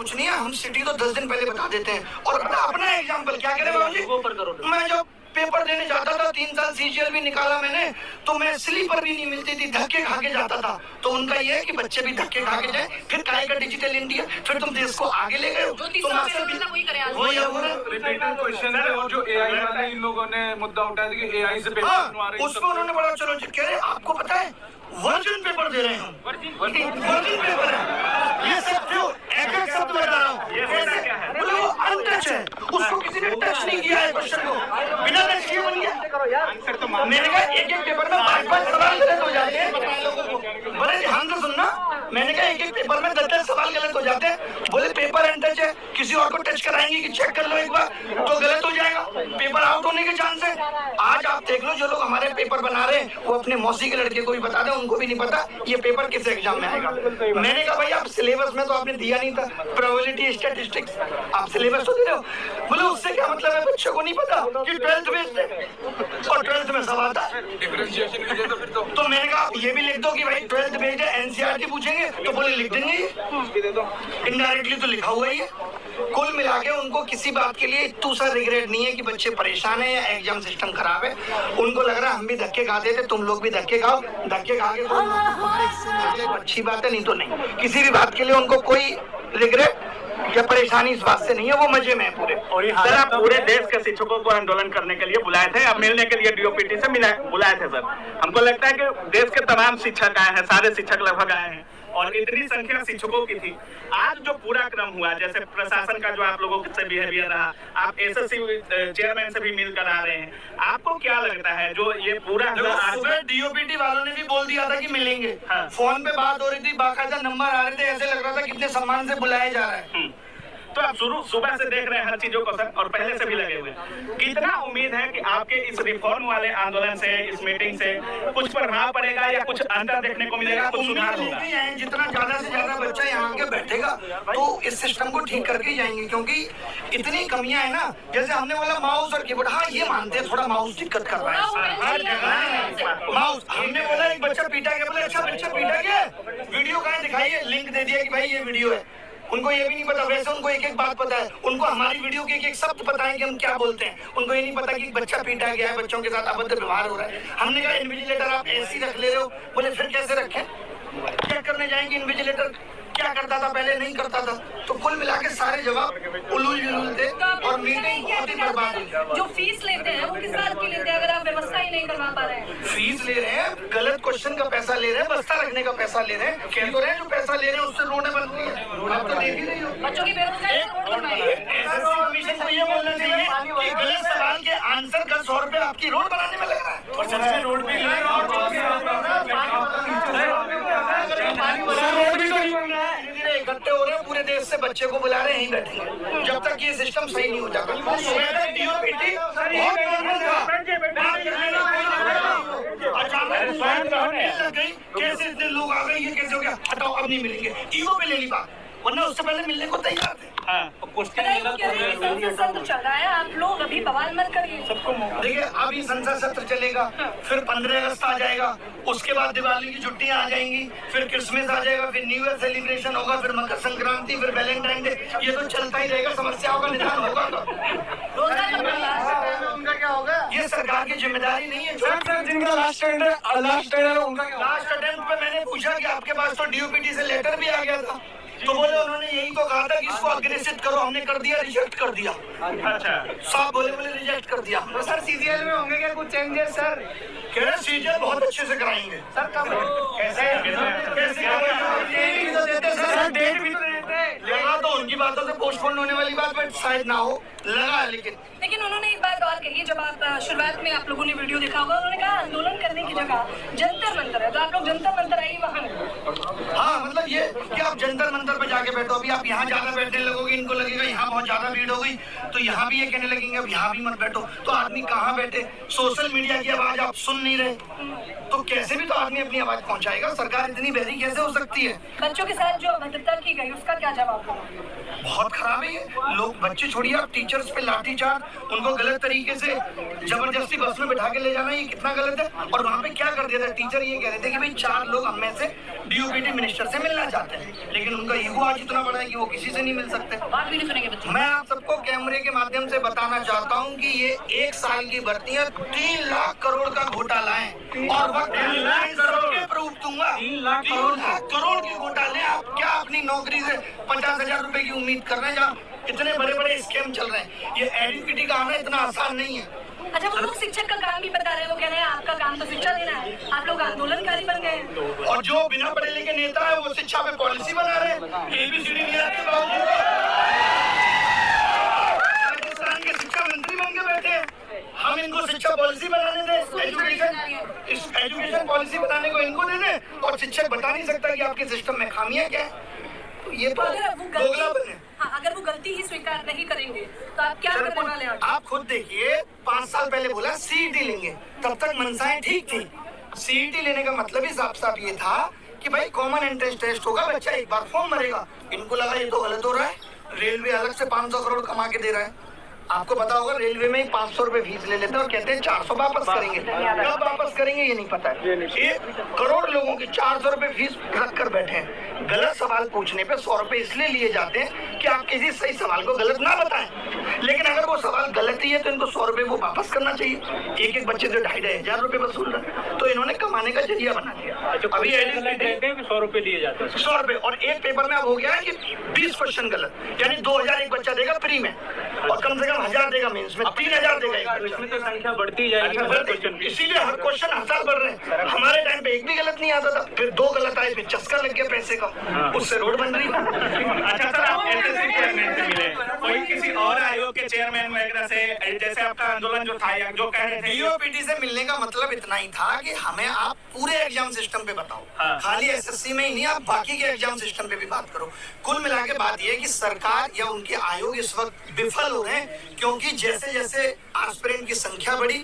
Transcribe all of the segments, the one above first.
कुछ नहीं है, हम सिटी तो 10 दिन पहले बता देते हैं। और अपना एग्जाम्पल क्या करें बाबूजी, मैं जब पेपर देने जाता था 3 साल सीजीएल भी निकाला मैंने, तो मैं स्लीपर भी नहीं मिलती थी, धक्के खा के जाता था। तो उनका ये है कि बच्चे भी धक्के खा के जाए, फिर काय का डिजिटल इंडिया, फिर तुम देश को आगे ले गए हो। तो क्वेश्चन है और जो एआई वाले इन लोगों ने मुद्दा उठाया था कि एआई से पेपर बनवा रहे हैं, उसमें उन्होंने बड़ा चलो कह रहे आपको पता है वर्जिन पेपर दे रहे हैं हम, वर्जिन पेपर है ये सब जो एक एक शब्द बता रहा हूँ, बोले वो अनटच है, उसको किसी ने टच नहीं किया है क्वेश्चन को, बिना टच किए बन गया। मैंने कहा एक एक पेपर में 5-5 सवाल गलत हो जाते हैं, बोले ध्यान से सुनना, मैंने कहा एक एक पेपर में 10-10 सवाल गलत हो जाते हैं। बोले पेपर अनटच है, किसी और को टच कराएंगे कि चेक कर लो एक बार तो गलत हो जाएगा, पेपर आउट होने के चांस है। आज आप देख लो जो लोग हमारे पेपर बना रहे हैं वो अपने मौसी के लड़के को भी बता दें, उनको भी नहीं पता ये पेपर किस एग्जाम में आएगा। मैंने कहा भाई आप सिलेबस में तो आपने दिया नहीं था, प्रोबेबिलिटी स्टैटिस्टिक्स आप सिलेबस तो दे रहे हो। बोले उससे क्या मतलब है, बच्चों को नहीं पता कि 12th बेस्ड है और 12th में सब आता है। तो मैंने कहा ये भी लिख दो कि भाई 12th बेस्ड है, एनसीईआरटी पूछेंगे तो बोले लिख देंगे, इनडायरेक्टली तो लिखा हुआ ही है। कुल मिला के उनको किसी बात के लिए इतना सा रिग्रेट नहीं है कि बच्चे परेशान है या एग्जाम सिस्टम खराब है। उनको लग रहा है हम भी धक्के खाते थे, तुम लोग भी धक्के खाओ, धक्के खा के अच्छी बात है, नहीं तो नहीं। किसी भी बात के लिए उनको कोई रिग्रेट या परेशानी इस बात से नहीं है, वो मजे में है पूरे। और सर आप पूरे देश के शिक्षकों को आंदोलन करने के लिए बुलाए थे, अब मिलने के लिए डीओपीटी से बुलाए थे सर। हमको लगता है कि देश के तमाम शिक्षक आए हैं, सारे शिक्षक लगभग आए हैं और इतनी संख्या शिक्षकों की थी। आज जो पूरा क्रम हुआ, जैसे प्रशासन का जो आप लोगों से बिहेवियर रहा, आप एसएससी चेयरमैन से भी मिलकर आ रहे हैं, आपको क्या लगता है जो ये पूरा डीओपीटी वालों ने भी बोल दिया था कि मिलेंगे, फोन पे बात हो रही थी, बाकायदा नंबर आ रहे थे, ऐसे लग रहा था कितने सम्मान से बुलाया जा रहा है। तो आप सुबह से देख रहे हैं हर चीजों को सर, और पहले से भी लगे हुए हैं। कितना उम्मीद है कि आपके इस रिफॉर्म वाले आंदोलन से, इस मीटिंग से कुछ प्रभाव पड़ेगा या कुछ अंतर देखने को मिलेगा, कुछ सुधार होगा? जितना ज्यादा से ज्यादा बच्चा यहाँ आके बैठेगा तो इस सिस्टम को ठीक करके ही जाएंगे, क्योंकि इतनी कमियां है ना। जैसे हमने बोला माउस और कीबोर्ड, हाँ ये मानते हैं थोड़ा माउस दिक्कत कर रहा है हर जगह माउस। हमने बोला एक बच्चा पीटा गया, बोले अच्छा बच्चा पीटा गया, वीडियो कहाँ दिखाइए, लिंक दे दिया कि भाई ये वीडियो है। उनको ये भी नहीं पता, वैसे उनको एक एक बात पता है, उनको हमारी वीडियो के एक एक शब्द पता है कि हम क्या बोलते हैं। उनको ये नहीं पता कि बच्चा पीटा गया है, बच्चों के साथ अभद्र व्यवहार हो रहा है। हमने कहा इन्विजिलेटर आप ऐसे ही रख ले रहे हो, बोले फिर कैसे रखें, चेक करने जाएंगे इन्विजिलेटर क्या करता था पहले, नहीं करता था। तो कुल मिला के सारे जवाब उलूल जुलूल थे और मीटिंग बहुत ही बर्बाद हुई। जो फीस लेते हैं वो किस बात की लेते हैं अगर आप व्यवस्था ही नहीं करवा पा रहे हैं? फीस ले रहे हैं, गलत क्वेश्चन का पैसा ले रहे हैं, बस्ता रखने का पैसा ले रहे हैं, कह तो रहे हैं जो पैसा ले रहे हैं उससे रोडें बन रही है, आप तो देख ही रही हो। बच्चों की बेरोजगारी कमीशन को ये बोलना चाहिए कि गलत सवाल के आंसर का 100 रुपए आपकी रोड बनाने में लग रहा है और सबसे रोड भी इकट्ठे हो रहे हैं, पूरे देश से बच्चे को बुला रहे हैं, यहीं बैठेंगे जब तक ये सिस्टम सही नहीं हो जाता। डीओपीटी कैसे इतने लोग आ गए, ये कैसे हो गया, हटाओ अब नहीं मिलेंगे, ईगो पे ले ली बात, वरना उससे पहले मिलने को तैयार थे। सत्र चल रहा है, आप लोग अभी बवाल मत करिए। देखिए अभी संसद सत्र चलेगा, फिर 15 अगस्त आ जाएगा, उसके बाद दिवाली की छुट्टियां आ जाएंगी, फिर क्रिसमस आ जाएगा, फिर न्यू ईयर सेलिब्रेशन होगा, फिर मकर संक्रांति, फिर वैलेंटाइन डे, ये तो चलता ही रहेगा, समस्याओं का निदान होगा। उनका क्या होगा, ये सरकार की जिम्मेदारी नहीं है। जिनका लास्ट अटेम्प्ट है उनका क्या? लास्ट अटेम्प्ट पे मैंने पूछा कि आपके पास तो डीओपीटी से लेटर भी आ गया था, तो बोले उन्होंने यही तो कहा था कि इसको अग्रेसित करो, हमने कर दिया, रिजेक्ट कर दिया। अच्छा साहब बोले रिजेक्ट कर दिया। तो सर सीजीएल में होंगे क्या कुछ चेंजेस सर? कह रहे सीजीएल बहुत अच्छे से कराएंगे सर कब? कैसे डेट भी तो रहते हैं, लगा तो उनकी बातों से पोस्टपोन होने वाली बात बट शायद ना हो, लगा लेकिन उन्होंने एक बात और कही, जब आप शुरुआत में आप लोगों ने वीडियो देखा होगा, उन्होंने कहा आंदोलन करने की जगह जंतर मंतर है, तो आप लोग जंतर मंतर आइए वहाँ। हाँ मतलब ये कि आप जंतर मंतर पे जाके बैठो, अभी आप यहाँ ज्यादा बैठने लगोगे, इनको लगेगा यहाँ बहुत ज्यादा भीड़ हो गई, तो यहाँ भी ये कहने लगेंगे अब यहाँ भी मत बैठो, तो आदमी कहाँ बैठे? सोशल मीडिया की आवाज आप सुन नहीं रहे, तो कैसे भी तो आदमी अपनी आवाज पहुँचाएगा। सरकार इतनी बहरी कैसे हो सकती है? बच्चों के साथ जो अभद्रता की गई उसका क्या जवाब होगा? बहुत खराब है ये लोग, बच्चे छोड़िए आप टीचर टीचर्स पे लाठीचार्ज, उनको गलत तरीके से जबरदस्ती बस में बैठा के ले जाना, ये कितना गलत है। और वहाँ पे क्या कर दिया था, टीचर ये कह रहे थे कि भाई 4 लोग हम में से डीओपीटी मिनिस्टर से मिलना चाहते हैं, लेकिन उनका ईगो आज इतना बड़ा है कि वो किसी से नहीं मिल सकते। बात भी नहीं सुनेंगे बच्चे। मैं आप सबको कैमरे के माध्यम से बताना चाहता हूँ कि ये 1 साल की भर्ती है, 3 लाख करोड़ का घोटाला है और वक्त 3 लाख करोड़ के प्रूफ दूंगा। 3 लाख करोड़ के घोटाले। आप क्या अपनी नौकरी से 50,000 रुपए की उम्मीद कर रहे हैं, जहाँ इतने बड़े बड़े स्कैम चल रहे हैं। ये एडीपीटी का आना इतना आसान नहीं है। अच्छा, वो लोग शिक्षक का काम भी बता रहे हैं, वो कह रहे हैं आपका काम तो शिक्षा देना है, आप लोग आंदोलनकारी बन गए हैं। और जो बिना पढ़े लिखे नेता है वो शिक्षा पे पॉलिसी बना रहे हैं, एबीसीडी नहीं आते बावजूद राजस्थान के शिक्षा मंत्री बन के बैठे हैं। हम इनको शिक्षा पॉलिसी बनाने दें, एजुकेशन पॉलिसी बनाने को इनको दे दें, और शिक्षक बता नहीं सकता कि आपके सिस्टम में खामियां क्या है। तो ये तो दोगलापन है। अगर वो गलती ही स्वीकार नहीं करेंगे तो आप क्या करने वाले हैं? आप खुद देखिए, 5 साल पहले बोला सीईटी लेंगे, तब तक मनसाएं ठीक थी। सीईटी लेने का मतलब ही साफ साफ ये था कि भाई कॉमन एंट्रेंस टेस्ट होगा, बच्चा एक बार फॉर्म भरेगा। इनको लगा ये तो गलत हो रहा है, रेलवे अलग से 500 करोड़ कमा के दे रहा है। आपको पता होगा रेलवे में 500 रुपए फीस ले लेते हैं और कहते हैं 400 वापस करेंगे। कब वापस करेंगे ये नहीं पता है। 1 करोड़ लोगों की 400 रुपए फीस रख कर बैठे हैं। गलत सवाल पूछने पे 100 रुपए इसलिए लिए जाते हैं कि आप किसी सही सवाल को गलत ना बताएं, लेकिन अगर वो सवाल गलत ही है तो इनको 100 रुपए वो वापस करना चाहिए। एक बच्चे से 2,500 रुपए वसूल रहे हैं, तो इन्होंने कमाने का जरिया बना दिया। अभी 100 रुपए लिए जाते हैं, 100 रुपए, और एक पेपर में अब हो गया है कि 20 क्वेश्चन गलत, यानी 2,000 एक बच्चा देगा फ्री में, और कम से कम 1,000 देगा मेंस में, 3,000 देगा एक बच्चा। इसमें तो संख्या बढ़ती जाएगी, इसीलिए हर क्वेश्चन हर साल बढ़ रहे हैं। हमारे टाइम पे एक भी गलत नहीं आता था, फिर 2 गलत आए, फिर चस्का लग गया पैसे का, उससे रोड बन रही है। अच्छा सर, आप एसएससी चेयरमैन से मिले, कोई किसी और आयोग के चेयरमैन वगैरह से, जैसे आपका आंदोलन जो था, जो कह रहे थे डीओपीटी से मिलने का मतलब इतना ही था कि हमें आप पूरे एग्जाम सिस्टम पे बताओ, खाली एसएससी में ही नहीं, आप बाकी के एग्जाम सिस्टम पे भी बात करो। कुल मिला के बात यह है कि सरकार या उनके आयोग इस वक्त विफल हो रहे हैं, क्योंकि जैसे जैसे एस्पिरेंट की संख्या बढ़ी,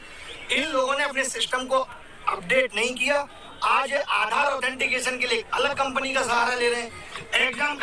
इन लोगों ने अपने सिस्टम को अपडेट नहीं किया। आज आधार ऑथेंटिकेशन के लिए अलग कंपनी का सहारा ले रहे हैं। एग्जाम